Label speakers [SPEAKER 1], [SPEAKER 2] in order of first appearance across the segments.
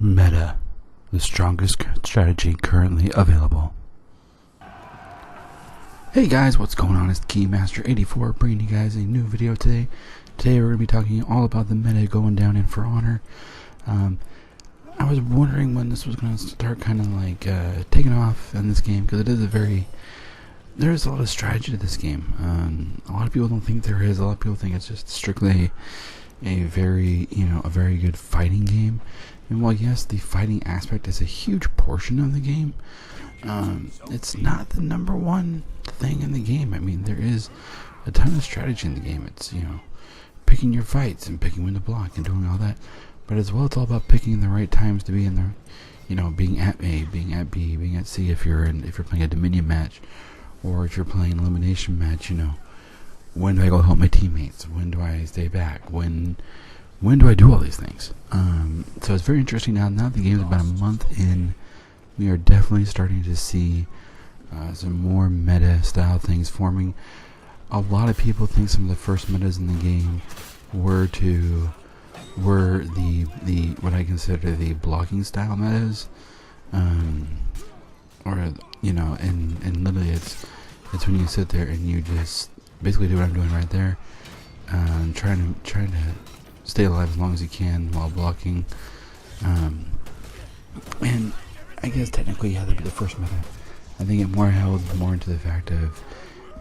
[SPEAKER 1] Meta, the strongest strategy currently available. Hey guys, what's going on? It's Keymaster84 bringing you guys a new video today. Today we're going to be talking all about the meta going down in For Honor. I was wondering when this was going to start kind of like taking off in this game, because it is there's a lot of strategy to this game. A lot of people don't think there is. A lot of people think it's just strictly a very good fighting game. And while yes, the fighting aspect is a huge portion of the game, it's not the number one thing in the game. I mean, there is a ton of strategy in the game. It's, picking your fights and picking when to block and doing all that. But as well, it's all about picking the right times to be in the, being at A, being at B, being at C if you're playing a Dominion match, or if you're playing an elimination match, when do I go help my teammates? When do I stay back? When do I do all these things? So it's very interesting now. Now the game's about a month in, we are definitely starting to see some more meta style things forming. A lot of people think some of the first metas in the game were the what I consider the blocking style metas, and literally it's when you sit there and you just basically do what I'm doing right there, trying to stay alive as long as you can while blocking, and I guess technically yeah, that'd be the first meta. I think it more held more into the fact of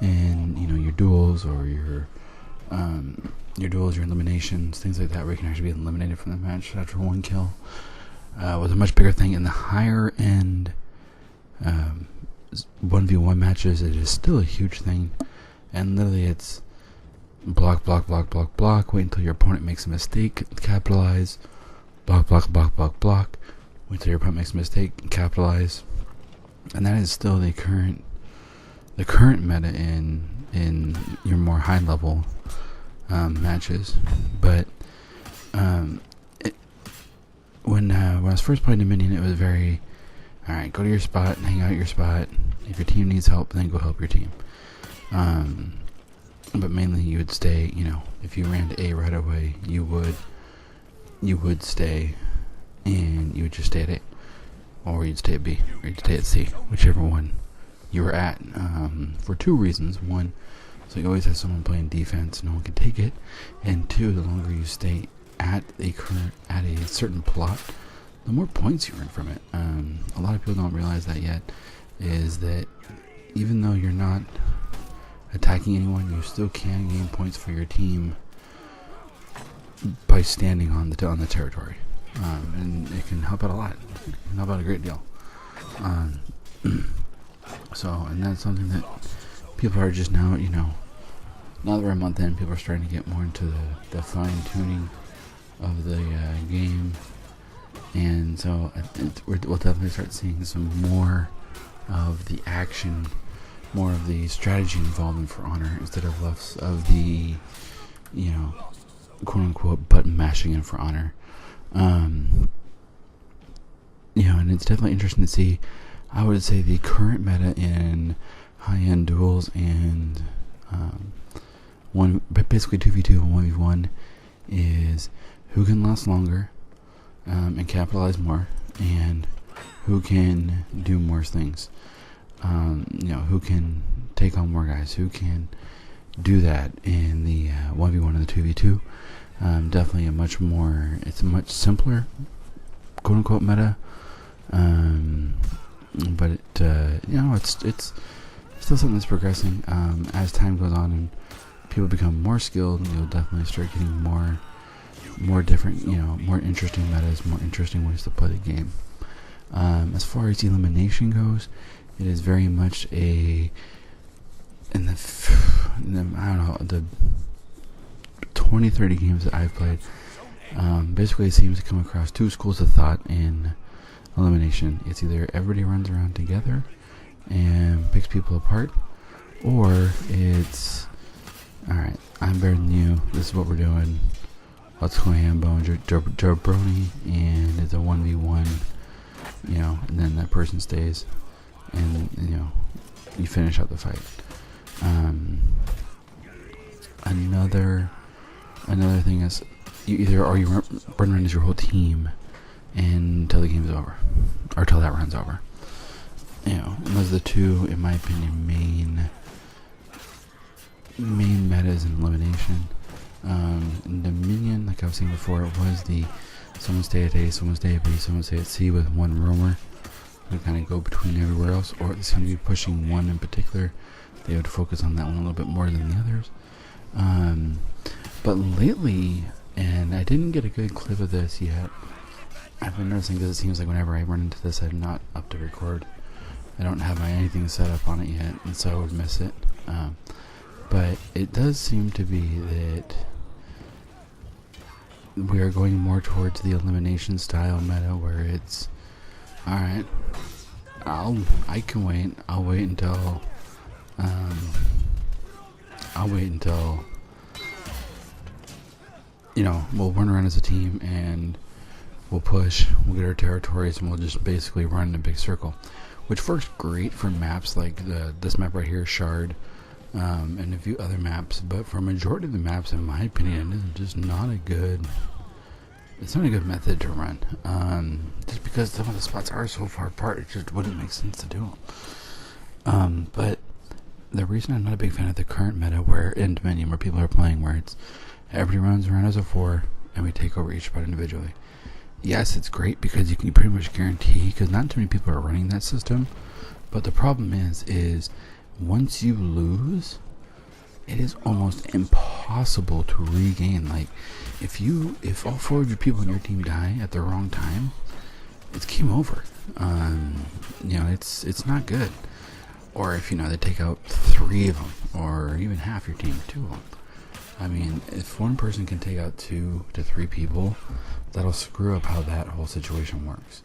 [SPEAKER 1] your duels or your eliminations, things like that, where you can actually be eliminated from the match after one kill, was a much bigger thing. In the higher end 1v1 matches, it is still a huge thing, and literally it's block, wait until your opponent makes a mistake, capitalize, block, wait until your opponent makes a mistake, capitalize. And that is still the current meta in your more high level matches. But when I was first playing Dominion, it was very, alright, go to your spot and hang out at your spot. If your team needs help, then go help your team. But mainly you would stay, if you ran to A right away, you would stay, and you would just stay at A, or you'd stay at B, or you'd stay at C, whichever one you were at, for two reasons. One, so you always have someone playing defense, no one can take it, and two, the longer you stay at a certain plot, the more points you earn from it. A lot of people don't realize that yet, is that even though you're not attacking anyone, you still can gain points for your team by standing on the territory, and it can help out a lot. It can help out a great deal. And that's something that people are just now, now that we're a month in, people are starting to get more into the fine tuning of the game, and so we'll definitely start seeing some more of the action, more of the strategy involved in For Honor, instead of less of the, quote unquote button mashing in For Honor. And it's definitely interesting to see. I would say the current meta in high-end duels and basically 2v2 and 1v1 is who can last longer and capitalize more, and who can do more things. Who can take on more guys, who can do that in the 1v1 and the 2v2. Definitely it's a much simpler quote unquote meta, but it's still something that's progressing. As time goes on and people become more skilled, you'll definitely start getting more different, more interesting metas, more interesting ways to play the game. As far as elimination goes, it is very much the 20-30 games that I've played, basically it seems to come across two schools of thought in elimination. It's either everybody runs around together and picks people apart, or it's, alright, I'm better than you, this is what we're doing, let's go Hambo and Jabroni, and it's a 1v1, and then that person stays, and you finish out the fight. Another thing is, you either run around as your whole team until the game's over, or till that run's over. You know, and those are the two, in my opinion, main metas in elimination. In Dominion, like I was saying before, it was the someone stay at A, someone stay at B, someone stay at C with one roamer. We kind of go between everywhere else, or it's going to be pushing one in particular. They would focus on that one a little bit more than the others. But lately, and I didn't get a good clip of this yet, I've been noticing because it seems like whenever I run into this, I'm not up to record. I don't have my anything set up on it yet, and so I would miss it. But it does seem to be that we are going more towards the elimination style meta, where it's alright, I can wait. I'll wait until you know, we'll run around as a team and we'll push, we'll get our territories, and we'll just basically run in a big circle, which works great for maps like this map right here, Shard, and a few other maps. But for a majority of the maps, in my opinion, it's just not a good method to run, just because some of the spots are so far apart, it just wouldn't make sense to do them. But the reason I'm not a big fan of the current meta, where in Dominion, where people are playing, where it's everybody runs around as a 4 and we take over each spot individually. Yes, it's great because you can pretty much guarantee, because not too many people are running that system. But the problem is once you lose, it is almost impossible to regain. Like, if all 4 of your people on your team die at the wrong time, it's game over. You know, it's not good. Or if, you know, they take out 3 of them, or even half your team, 2 of them. I mean, if one person can take out 2 to 3 people, that'll screw up how that whole situation works.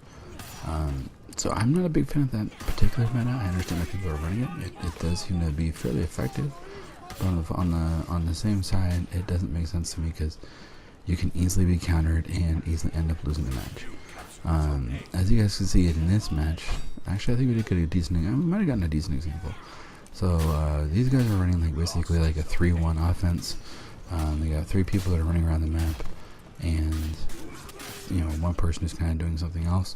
[SPEAKER 1] So I'm not a big fan of that particular meta. I understand that people are running it. It does seem to be fairly effective. But on the same side, it doesn't make sense to me, because you can easily be countered and easily end up losing the match. As you guys can see in this match, actually I think we did get a decent, we might have gotten a decent example. So these guys are running like basically like a 3-1 offense. They got 3 people that are running around the map, and you know, one person is kind of doing something else,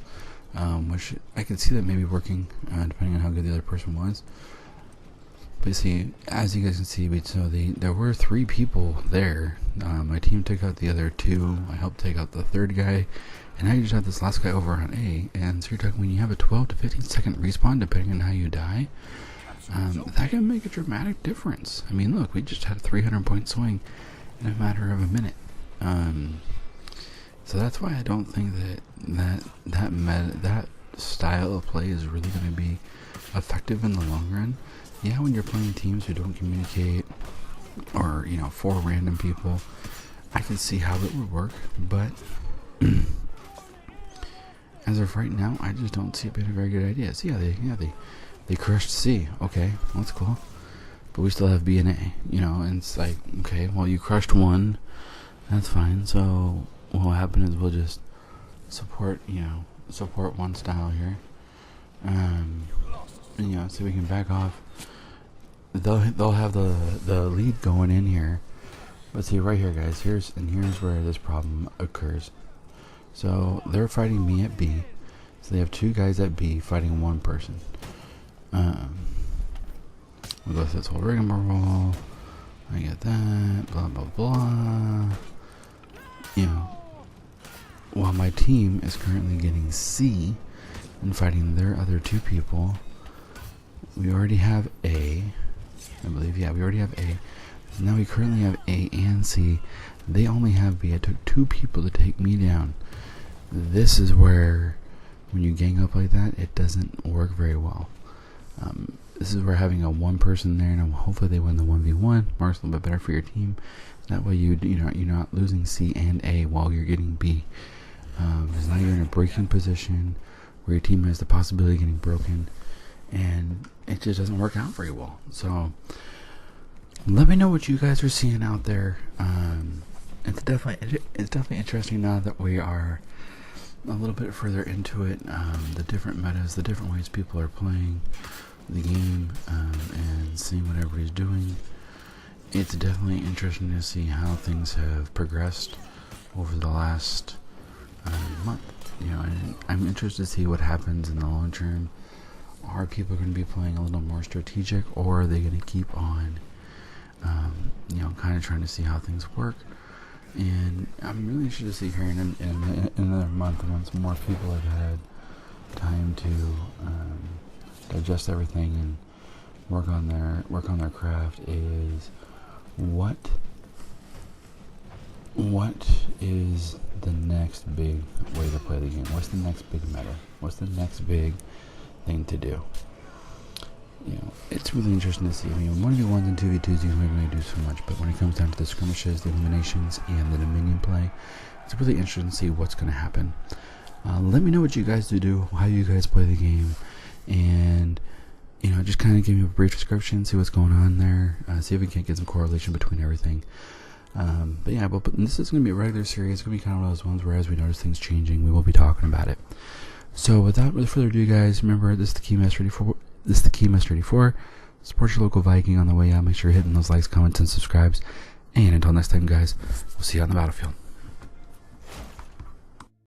[SPEAKER 1] which I could see that maybe working, depending on how good the other person was. But see, as you guys can see, there were 3 people there. My team took out the other 2. I helped take out the 3rd guy, and now you just have this last guy over on A. And so you're talking, when you have a 12 to 15 second respawn, depending on how you die, that can make a dramatic difference. I mean, look, we just had a 300-point swing in a matter of a minute. So that's why I don't think that style of play is really going to be effective in the long run. Yeah, when you're playing teams who don't communicate, or, you know, 4 random people, I can see how it would work. But as of right now, I just don't see it being a very good idea. So they crushed C. Okay, that's cool. But we still have B and A, you know, and it's like, okay, well, you crushed 1, that's fine. So what will happen is we'll just support one style here. And, you know, so we can back off. They'll have the lead going in here. But see, right here, guys, here's where this problem occurs. So they're fighting me at B. So they have 2 guys at B fighting 1 person. We'll go through this whole rigmarole. I get that. Blah blah blah. You know, while my team is currently getting C and fighting their other 2 people, we already have A. I believe, yeah, we already have A. So now we currently have A and C. They only have B. It took 2 people to take me down. This is where, when you gang up like that, it doesn't work very well. This is where having a 1 person there, and hopefully they win the 1v1, works a little bit better for your team. That way you're not losing C and A while you're getting B. Because now you're in a breaking position where your team has the possibility of getting broken, and it just doesn't work out very well. So let me know what you guys are seeing out there. It's definitely interesting now that we are a little bit further into it. The different metas, the different ways people are playing the game, and seeing what everybody's doing. It's definitely interesting to see how things have progressed over the last month. and I'm interested to see what happens in the long term. Are people going to be playing a little more strategic, or are they going to keep on, kind of trying to see how things work? And I'm really interested to see here in another month, once more people have had time to digest everything and work on their craft, is what is the next big way to play the game? What's the next big meta? What's the next big thing to do? It's really interesting to see. 1v1s and 2v2s, you can really do so much, but when it comes down to the skirmishes, the eliminations, and the Dominion play, it's really interesting to see what's going to happen. Let me know what you guys do, how you guys play the game, and just kind of give me a brief description, see what's going on there, see if we can't get some correlation between everything. But this is going to be a regular series. It's going to be kind of one of those ones where as we notice things changing, we will be talking about it. So without further ado, guys, remember, this is the Keymaster 84. This is the Keymaster 84. Support your local Viking on the way out. Make sure you're hitting those likes, comments, and subscribes. And until next time, guys, we'll see you on the battlefield.